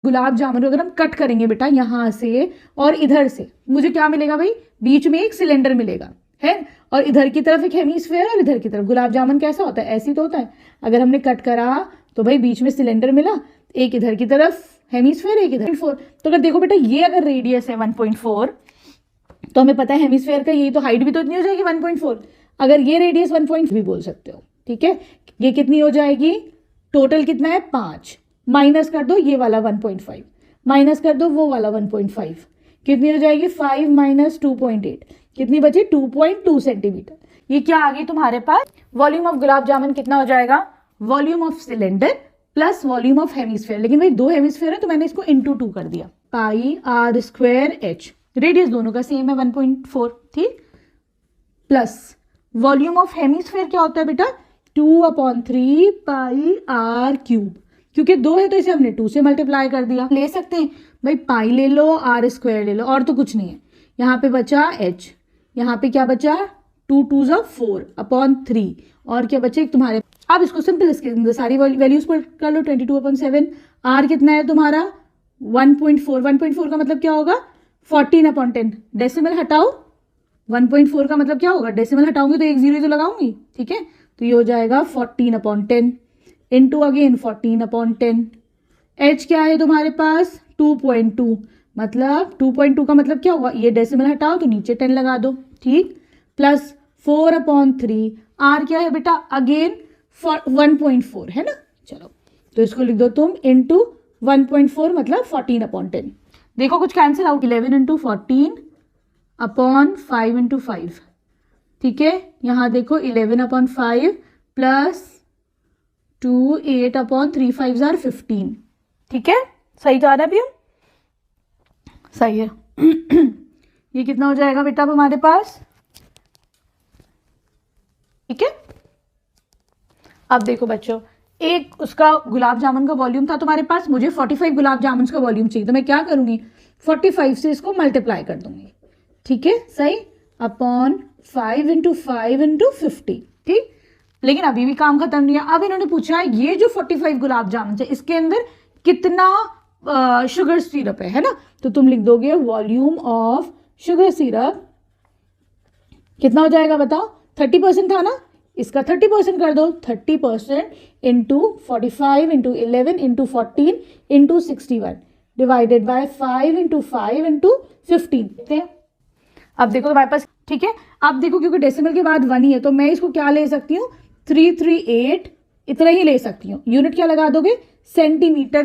गुलाब जामुन को अगर हम कट करेंगे बेटा यहाँ से और इधर से, मुझे क्या मिलेगा भाई, बीच में एक सिलेंडर मिलेगा है, और इधर की तरफ एक हेमीस्फेयर और इधर की तरफ। गुलाब जामुन कैसा होता है, ऐसी तो होता है। अगर हमने कट करा तो भाई बीच में सिलेंडर मिला, एक इधर की तरफ हेमीस्फेयर, एक इधर 4। तो अगर देखो बेटा ये अगर रेडियस है 1.4, तो हमें पता है हेमीस्फेयर का यही तो हाइट भी तो इतनी हो जाएगी 1.4। अगर ये रेडियस 1.4 भी बोल सकते हो, ठीक है। ये कितनी हो जाएगी, टोटल कितना है 5, माइनस कर दो ये वाला 1.5, माइनस कर दो वो वाला 1.5, कितनी हो जाएगी 5 माइनस 2.8, कितनी बची 2.2 सेंटीमीटर। ये क्या आ गई तुम्हारे पास, वॉल्यूम ऑफ गुलाब जामुन कितना हो जाएगा, volume of cylinder plus volume of hemisphere. लेकिन भाई 2 हेमीस्फेयर है तो मैंने इसको इंटू 2 कर दिया, पाई आर स्क्वायर एच, रेडियस दोनों का सेम है 1.4, ठीक, प्लस वॉल्यूम ऑफ हेमीस्फेयर क्या होता है बेटा 2/3 पाई आर क्यूब, क्योंकि 2 है तो इसे हमने 2 से मल्टीप्लाई कर दिया। ले सकते हैं भाई, पाई ले लो आर स्क्वायर ले लो, और तो कुछ नहीं है। यहाँ पे बचा एच, यहाँ पे क्या बचा 2 2 4/3, और क्या बचे तुम्हारे, अब इसको सिंपल इसके अंदर सारी वैल्यूज पर कर लो, 22/7। आर कितना है तुम्हारा 1.4, 1.4 का मतलब क्या होगा 14/10, डेसिमल हटाओ, 1.4 का मतलब क्या होगा, डेसिमल हटाऊंगी तो एक जीरो तो लगाऊंगी, ठीक है। तो ये हो जाएगा 14/10 इंटू अगेन 14/10। एच क्या है तुम्हारे पास 2.2, मतलब 2.2 का मतलब क्या होगा, ये डेसिमल हटाओ तो नीचे 10 लगा दो, ठीक, प्लस 4/3। आर क्या है बेटा अगेन 1.4 है ना, चलो तो इसको लिख दो तुम इंटू 1.4 मतलब 14/10। देखो कुछ कैंसिल आउट, 11 इंटू 14/5 इंटू 5, ठीक है। यहाँ देखो 11/5 प्लस 2 8/3 5 जार 15, ठीक है, सही जा रहा है भैया, सही है। ये कितना हो जाएगा बेटा अब हमारे पास, ठीक है। अब देखो बच्चों, एक उसका गुलाब जामुन का वॉल्यूम था तुम्हारे पास, मुझे 45 गुलाब जामुन का वॉल्यूम चाहिए, तो मैं क्या करूंगी 45 से इसको मल्टीप्लाई कर दूंगी, ठीक है, सही, अपॉन 5 इंटू 5 इंटू 50, ठीक। लेकिन अभी भी काम खत्म नहीं है। अब इन्होंने पूछा ये जो 45 गुलाब जामुन है इसके अंदर कितना शुगर सिरप है ना, तो तुम लिख दोगे वॉल्यूम ऑफ शुगर सिरप कितना हो जाएगा बताओ, 30% था ना, इसका 30% कर दो, 30% into 45 into 11 into 14 into 61 divided by 5 into 5 into 15। अब देखो तुम्हारे पास, ठीक है। अब देखो क्योंकि डेसिमल के बाद 1 ही है तो मैं इसको क्या ले सकती हूँ 338 इतना ही ले सकती हूँ। यूनिट क्या लगा दोगे, सेंटीमीटर।